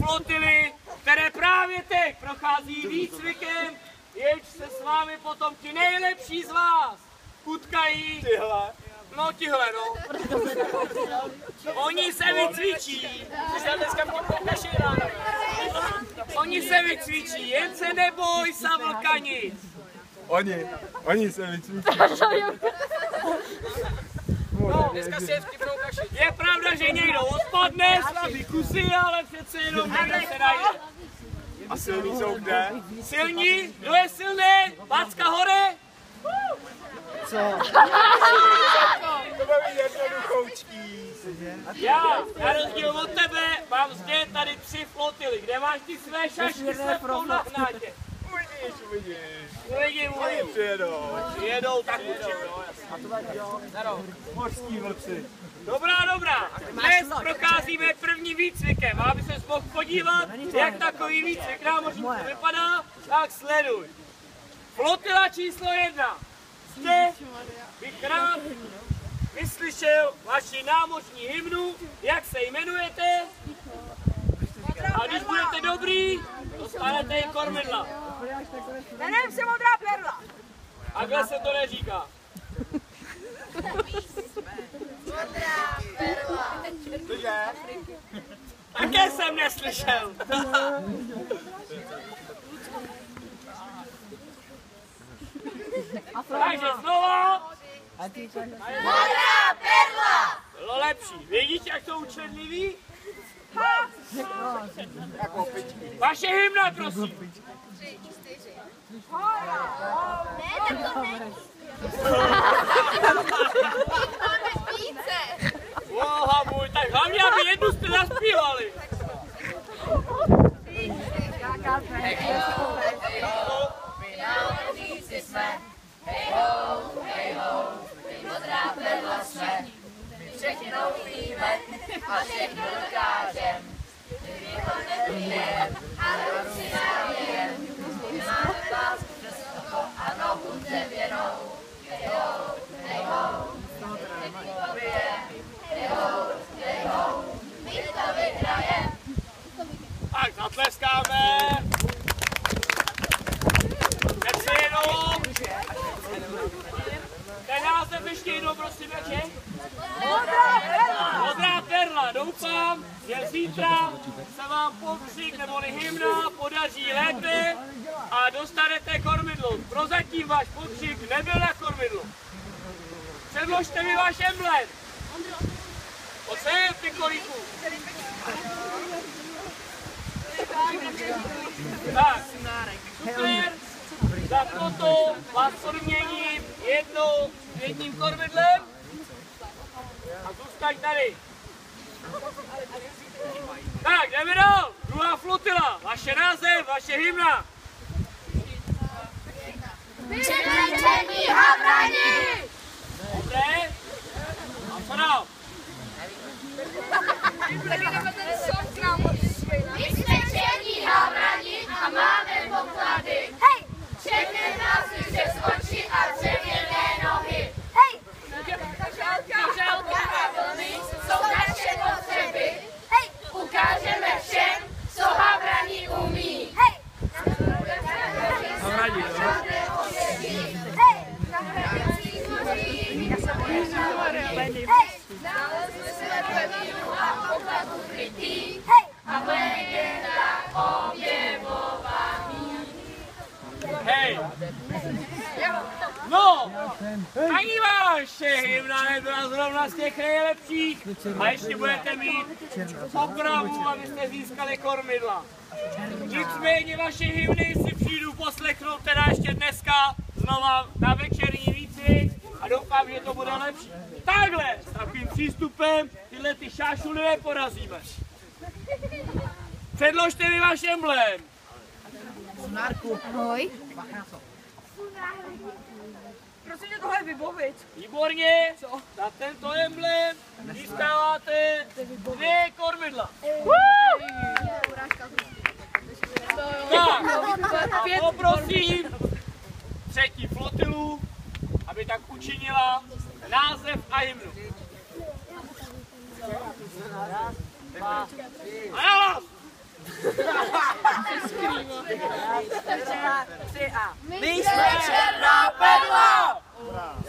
flotily, které právě teď prochází výcvikem, jež se s vámi potom ti nejlepší z vás utkají. Tyhle. No tihle, no. Oni se vycvičí. Oni se vycvičí, jen se neboj, Savlkanic. Oni se vycvičí. No, dneska si je vtipnou kaši. Je pravda, že někdo odpadne, slabý kusy, ale přece jenom někdo se najde. A silní jsou kde? Silní? Kdo je silný? Pácka hore? Co? To bude jednoduchoučký. Já, na rozdíl od tebe, mám zde tady 3 flotily. Kde máš ty své šašky s lepkou na hnátě? Uvidíš. Uvidím. Přijedou, tak určitě. Mořský vlci. Dobrá. Dnes procházíme prvním výcvikem. Aby se mohl podívat, jak takový výcvik námořníků vypadá, tak sleduj. Flotila číslo 1. Zde bych rád vyslyšel vaši námořní hymnu, jak se jmenujete. A když budete dobrý, dostanete i kormidla. Jmenujem se Modrá perla. Takhle se to neříká. Modrá perla. Cože? Také jsem neslyšel. Takže znova. Modrá perla. Bylo lepší. Vidíte, jak jsou učenliví? Jako pičky. Vaše hymna, prosím. 3, 4. Ne, tak to ne. Máme více. Boha můj, tak hlavně, aby jednu jste zaspívali. My námořníci jsme, hej ho, my modrá perla jsme. My všechno umíme a všechno dokážem. My to nepijeme, ale ruci navijem. My máme pás přes oko a nohu dřevěnou. Hej ho, my to pobijeme. Hej ho, my to vyhrajeme. Tak zatleskáme. Přece jenom. Ten název ještě jednou, prosím, jak je? Modrá perla. Doufám, že zítra se vám pokřik neboli hymna podaří lépe a dostanete kormidlo. Prozatím váš pokřik nebyl na kormidlo. Předložte mi váš emblém. Pojď ty kolíku. Tak, super. Za toto vás odměním jedním kormidlem a zůstaň tady. Tak, jdeme dál. Druhá flotila. Vaše název, vaše hymna. Přesvědčení havrani! Dobré. A co dál? Vysvědčení havrani a máme poklady. Všechny násy přes oči a dřevěné nohy. Želka a vlny jsou naše potřeby. Ukážeme všem, co havrani umí. Havrani, Nalezli jsme pevninu a poklad ukrytý a legenda objevovaný. hej! No! Ani vaše hymna nebyla zrovna z těch nejlepších a ještě budete mít opravu, abyste získali kormidla. Nicméně vaše hymny si přijdu poslechnout teda ještě dneska znova na večerní výcvik a doufám, že to bude lepší. Takhle, s takovým přístupem tyhle ty šášuly neporazíme. Předložte mi váš emblém. Ahoj. Prosím tě tohle vybavit. Výborně, za tento emblém získáváte 2 kormidla. Tak, a poprosím třetí flotilu, aby tak učinila název a hymnu. A na vás! My jsme černá perla!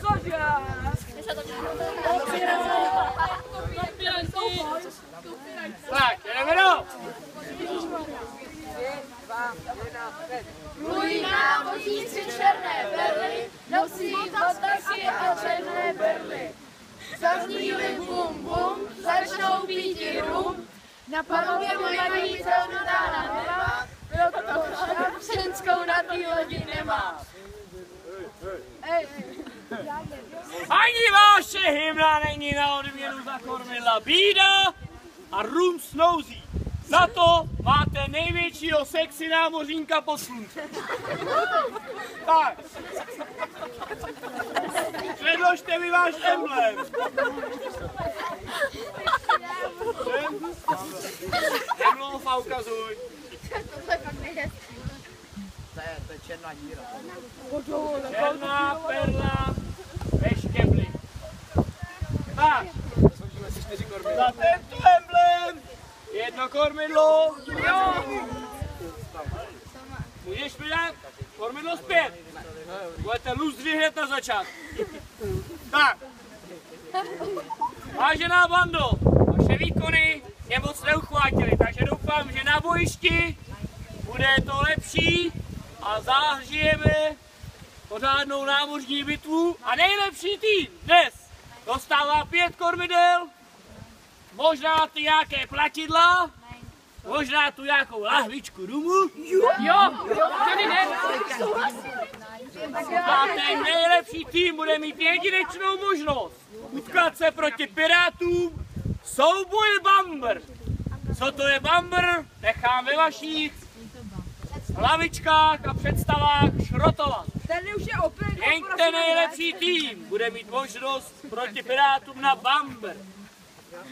Cože? Tak, jdeme dál. Můj námořníci černé perly nosí botasy a černé perly. Zazní-li bum bum, začnou píti rum, na palubě mají celnodána nemá, proto ženskou na té lodi nemá. Ani vaše hymna není na odměnu za kormidla bída a rum snouzí. Za to máte největšího sexy námořníka pod sluncem. Tak. Předložte mi váš emblém. Emblem ukazuj. To je černá díra. Černá perla ve štěbli. Tak. Za tento emblem jedno kormidlo. Jo. Můžeš mi dát kormidlo zpět. Budete lůzři hned na začátku. Tak. Vážená bando, vaše výkony mě moc neuchvátily, takže doufám, že na bojišti bude to lepší a zažijeme pořádnou námořní bitvu a nejlepší tým dnes dostává 5 kormidel, možná ty nějaké platidla, možná tu nějakou lahvičku rumu. Jo, tady ne. A ten nejlepší tým bude mít jedinečnou možnost utkat se proti pirátům souboj Bamber. Co to je Bamber, nechám ve vašich hlavičkách a představách šrotovat. Tady už je opět. Jen ten nejlepší tým bude mít možnost proti pirátům na Bamber.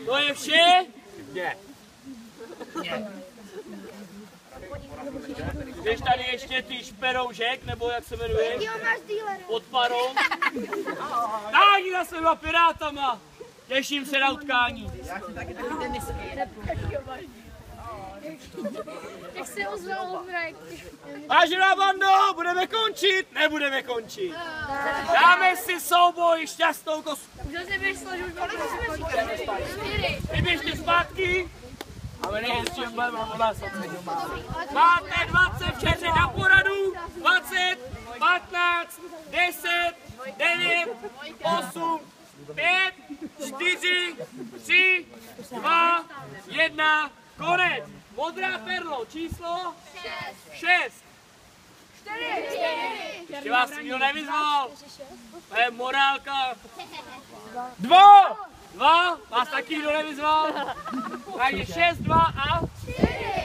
To je vše? Ne. Jdeš tady ještě ty šperoužek, nebo jak se jmenuješ? Jo, máš dílera. Pod parou. Táhni za svýma pirátama. Těším se na utkání. Jak se ozval Mrajk? Vážená bando, budeme končit? Nebudeme končit. Dáme si souboj šťastnou kosku. Kdo se běž složil? Vy běžte zpátky. Ale nejistě mám nás. Máte 20 včetně na poradu. 20, 15, 10, 9, 8, 5, 4, 3, 2, 1, konec. Modrá perlo, číslo 6. 4. Ještě vás nikdo nevyzval. To je morálka. 2. Vás taky nikdo nevyzval. Takže 6, 2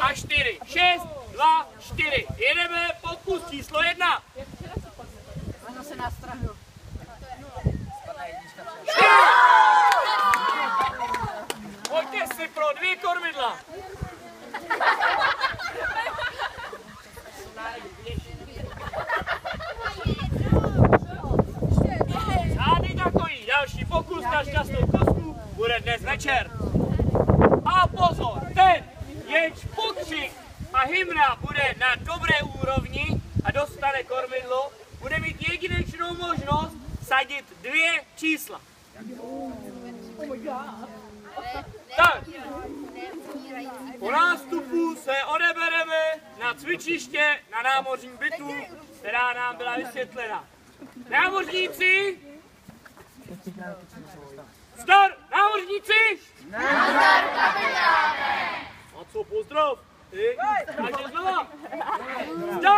a 4. 6, 2, 4. Jedeme pokus číslo 1. Ano se nastrahnu. Pojďte si pro 2 kormidla. Žádný takový další pokus na šťastnou kosku bude dnes večer. A pozor, ten, jenž pokřik a hymna bude na dobré úrovni a dostane kormidlo, bude mít jedinečnou možnost sadit 2 čísla. Tak, po nástupu se odebereme na cvičiště na námořní bitvu, která nám byla vysvětlena. Námořníci! Zdar! Námořníci! Nazdar, kapitáne! A co pozdrav? Takže znova! Zdar!